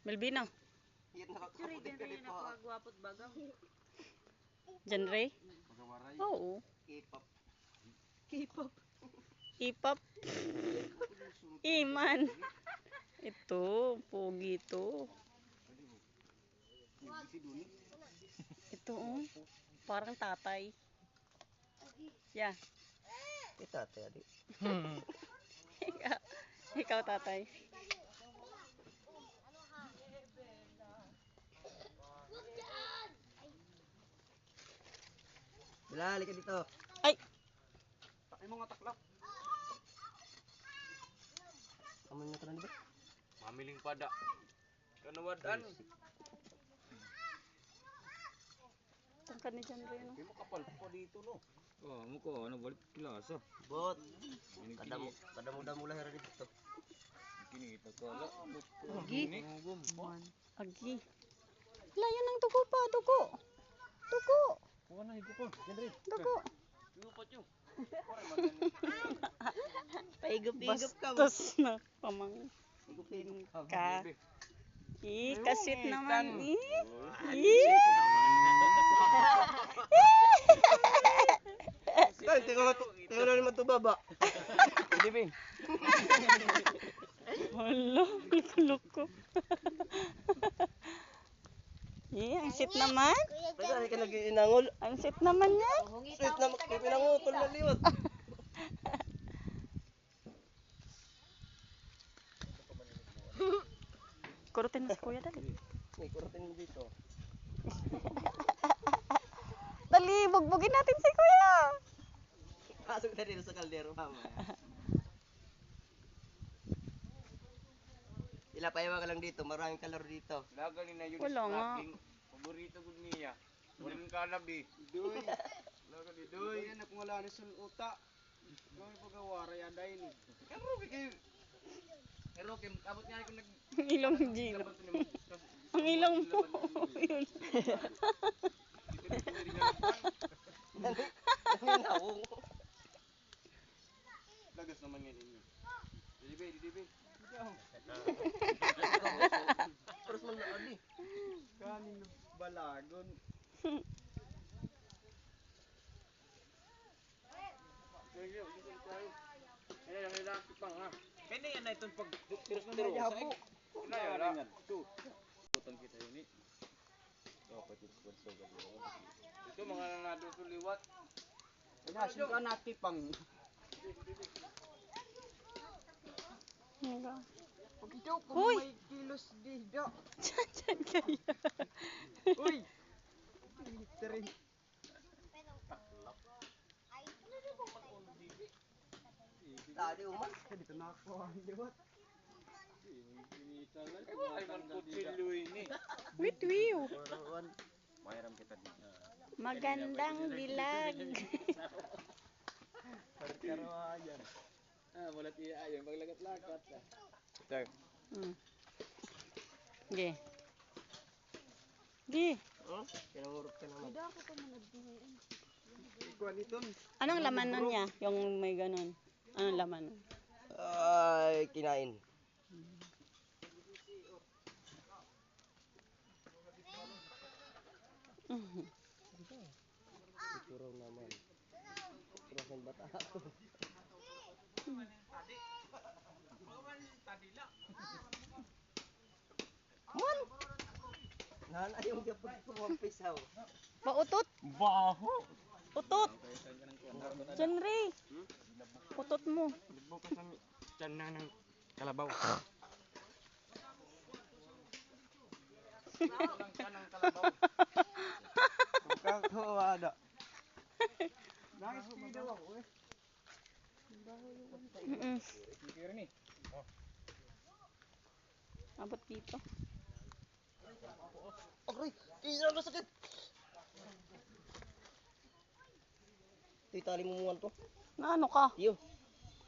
Melvino. Yan na Suri nakaputi din ka rin dito. ako agwapot bagang. Genre? Oo. K-pop. K-pop. Ipap. Iman. Ito, pogi ito. Ito, oh. Parang tatay. Yeah. Kita ate adi. Ikaw, tatay. Dala, halika dito. Ay! Takay mo nga taklap. Amoy na ka na ba? Mamiling pada. Kanawadan. Tangkad ni genre, no? Hindi mo kapal pa dito, no? Oh, mo ko ano balik kilasa. Bot. Kadamo lah hera dito. Kini kita ko ala. Agi. Agi. Layan ng tuko pa, tuko. Tuko. Kuha na higo ko. Henry. Tuko. Higo pa tiyo. Paigup-igup ka. Bastos na pamang ka. Kasit naman. Ay, tingnan na naman to baba. Hindi bing. Hala, loko-loko. Ang sit naman. Pwede halika nag-inangol. Ang sit naman yan. Sweet na pinangutol na liwat. Kurutin mo si kuya, dali. May kuratin mo dito. Dali, bugbugin natin si kuya. Pasok na dito sa kaldero mamaya. Ilapayawa ka lang dito, maraming kalor dito. Lagali na yun. Wala nga. Paborito gud niya. Walang kalabi. Doy. Lagali doy. Yan ako wala ni sul uta. Gawin pagawara ya dai ni. Pero kay abot niya ko nag Ang ilong Gino. Ang ilong mo. Yun. Nawong. Lagas naman yan inyo. Didibe. Terus man adi. Kanin balagon. Ayan, ang ilang pang ha. Kaya yan na itong pag Tiro yabo. Kaya yan. Utang kita yun eh. Dapat yung sponsor ka dito. Ito mga nanado sa liwat. Inasin ka natin pang. Ano Pagkito kung Uy! may kilos dito. Diyan kaya. Uy! Tiri. Tadi uman. Dito na ako ang liwat. Ay, man kutsilyo ini. Wait, wiw. Mayroon kita dito. Magandang dilag. Pagkarawayan. Wala tiya ayon paglagat-lagat. Sir. Ge. Ge. Oh, kinangurot ka naman. Ikuha nito. Anong laman nun niya? Yung may ganun. Anong laman nun? Ay, kinain. Siguro naman. Purasan bata ako. Man! Nana yung gapag pumampisaw. Pautot. Baho. Utot. Genre. Utot mo. Bukas ang tiyan na ng kalabaw. Walang tiyan ng kalabaw. Kakawada. Nice video ako eh. Kira ni. Abot dito. Aray! Kaya na sakit! Ito, tali mo muna to. Na ano ka? Iyo.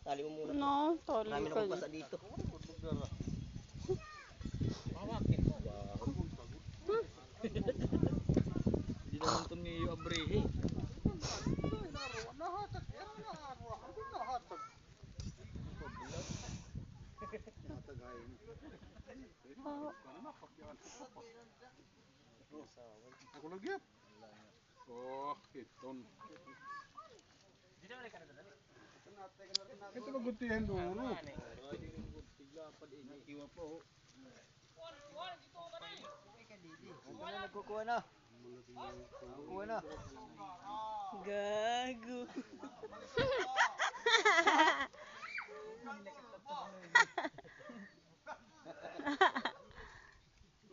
Tali mo muna to. No, tali Marami na ka. kong basa dito. Pawakin mo. Hindi naman ito ni Abrehe. Oh, Ako lagi. Oh, iton. Ito magutihan dulu. Nagkukuha na. Nagkukuha na. Gago.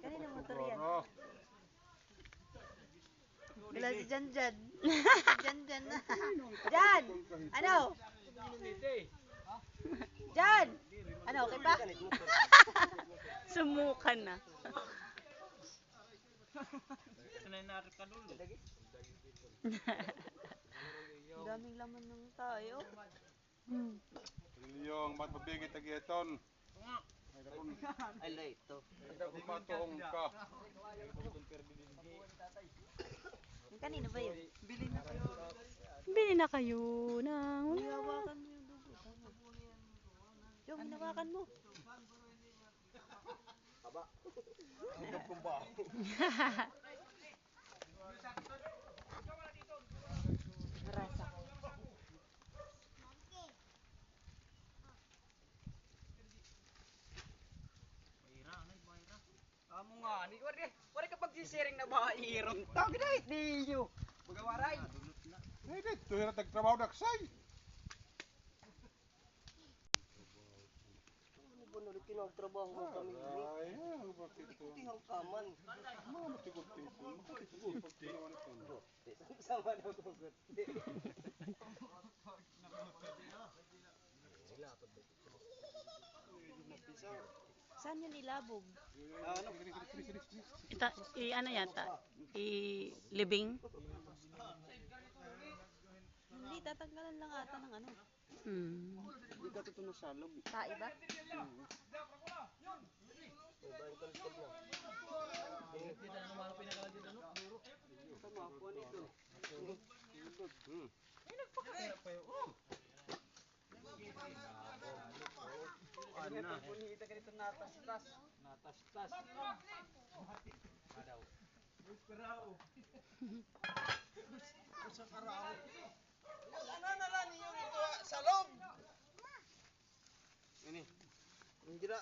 Kanina motor yan. Wala si Jan Jan. Si Jan Jan na. Jan! Ano? Jan! Ano, okay pa? Sumukan na. Daming laman ng tayo. Yung matbabigit tagiton. Ay, ito. Patuong ka. Yung kanina ba yun? Bili na kayo. Bili na kayo ng... Hinawakan mo yung dugo. Yung hinawakan mo. Rasa. Amo nga, ni wala ka pagsisiring na ba irong tao gid di nyo. Magawaray. Eh, dito yung nagtrabaho na kasay. Ano ba nulit kinagtrabaho mo kami? Ay, ano ba ito? Tihang kaman. Mga matigod-tigod. Matigod-tigod. Sama daw tugot. Saan yun ilabog? Ano? Ano yata? Libing? Hindi, tatanggalan lang ata ng ano. Hindi ka tutuno sa loob. Tae ba? Tama po nito. Ano na? Punita ka dito natas-tas. Natas-tas. Kadaw. Karao. Sa karao. Ano na lang niyo dito sa loob? Ini. Hindi na.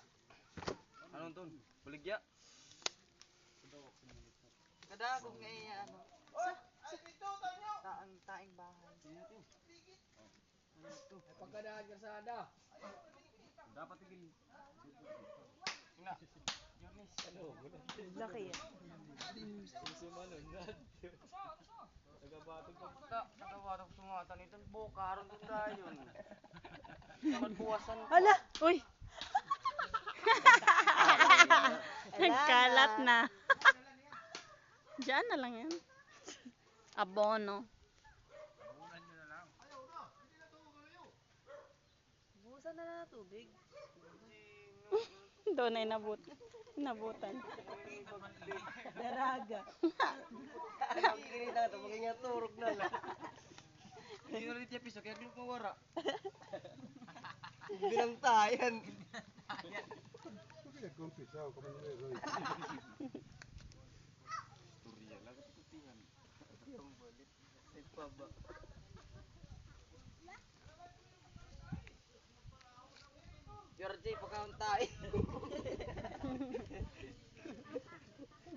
Anong ton? Baligya. Kada kung ngay ano. Ay dito tanyo. Taing bahay. Ano to? Pagkadaan ka sa ada. Dapat tigil. Nga. Jonis. Ano? Laki yan. Sumanon na. Nagabatog pa. Nagabatog sumatan ito. Bukaron din tayo. Magbuwasan pa. Hala! Uy! Nagkalat na. Diyan na lang yan. Abono. Busan na lang na tubig. Doon ay nabutan. Daraga. Ang kinita ito. Magiging turog na lang. Hindi na rin tiya piso. Kaya dito mawara. Bilang tayan. Kumpisaw, kamanero. Turya lang at kutihan. Itong balit. Ipaba. Georgie, pagkaon tayo.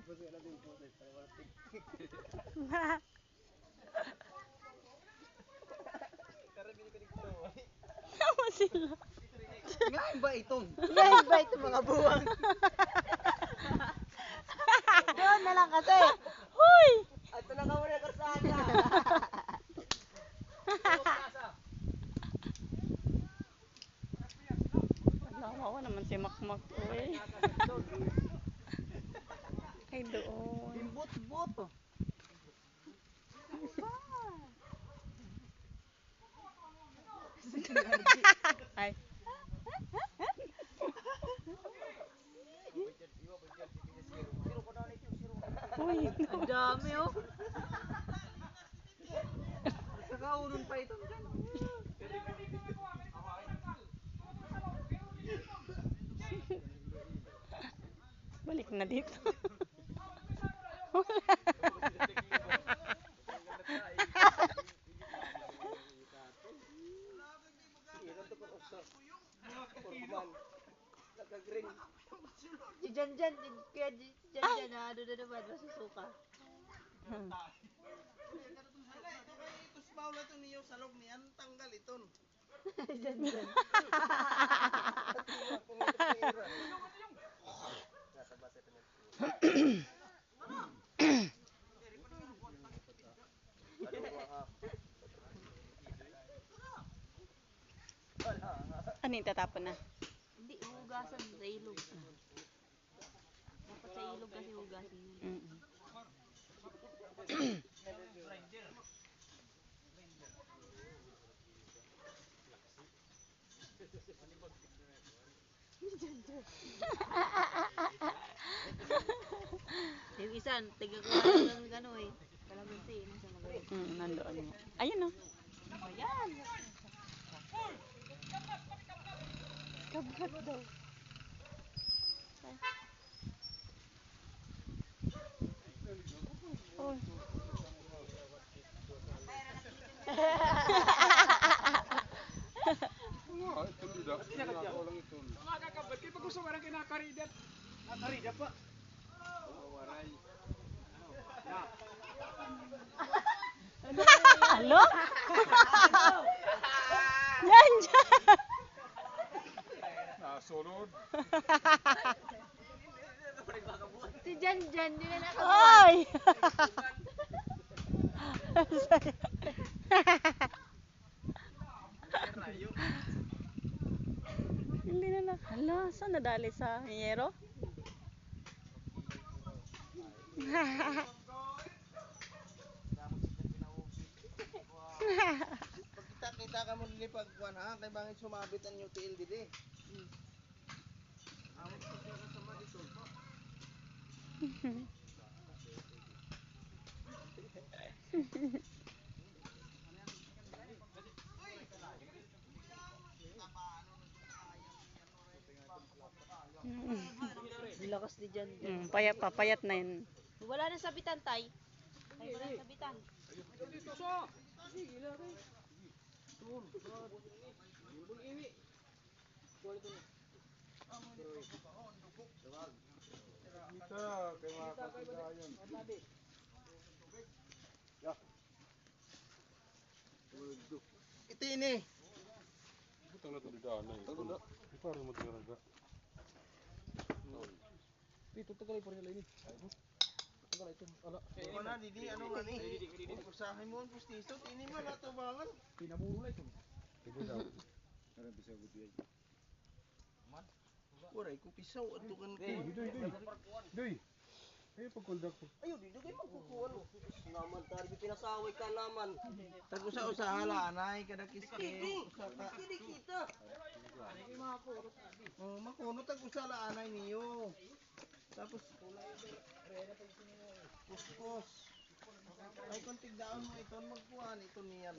Basta na din po sa palawatig. Karabili ko dito. Tama sila. Ngayon ba itong? Yan ba ito mga buwang? Doon na lang kasi. Huy! At na ka muna kasana. Nawawa naman si Makmak. Uy. Ay doon. Imbot-bot. Ay. Uy, ang dami oh. Sa kaunon pa ito. Balik na dito. Si Janjan, kaya si Janjan na ano na naman, masusuka. Hmm. Itos baula to niyo sa loob niyan, tanggal iton. Janjan. Ano yung tatapon na? Hindi, hugasan sa ilog. Dapat sa ilog kasi hugasan yun. Mm. Yung isa, tigakuha ng gano'n eh. Kalamansi, nasa magaling. Nandoon. Ayun o. Ayan! Kabhat daw. Oh. Mga kakabot, kaya pag gusto ka rin kinakaridat. Nakarida pa. Waray. Halo? Yan, yan. Nasunod. Si Janjan, yun na Ay! Hindi na hala, saan nadali sa hiyero? Kita ka mo dili pag kuan ha, kay bangit sumabit ang UTL dili. Amo sa sama dito. Lakas ni Janjan. Papayat na yun. Wala na sabitan, tay. Ay, wala na sabitan. Dito so. Sige lang rin. Tun. Yung ini. Kita kay mga kasigayon. Ito ini. Butang na to di daan na. Di pare mo tiraga. Pito tagalay pa rin ini. Tagalay ito. Ala. Wala didi ano nga ni. Usahay mo ang pustiso, ini man ato bangan. Pinamulay ito. Tigo daw. Ara bisa gudi ay. Waray ko pisaw ato kan ko. Doy. Ay pagkuldak po. Ayo dito kay magkukuan. Naman tarbi pinasaway ka naman. Tag-usa hala anay kada kiske. Usa ka. Kita. Oh, makuno tag-usa la anay niyo. Tapos puspos. Ay kung tigdaon mo iton magkuhan ito niyan.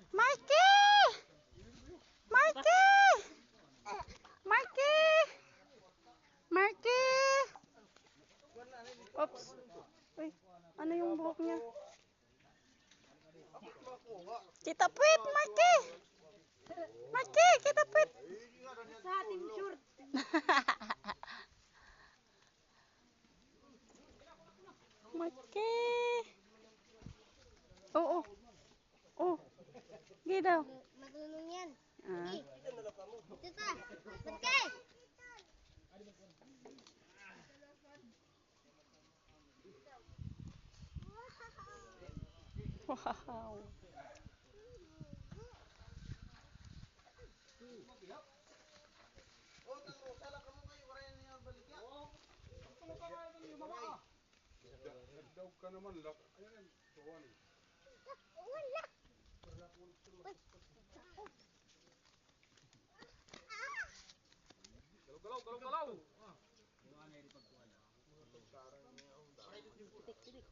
Mikey! Mikey! Mikey! Mikey! Oops. Uy, ano yung buhok niya? Kita puwit, Mikey! Mikey, kita puwit! Sa ating short. Mikey! Oo. Oh. Gigi daw. Matulong yan. Ah. Ito ta. Magkay! Wow. Daw ka naman lak. Ayun. Tuwan. Wala. Galaw. Titik-titik.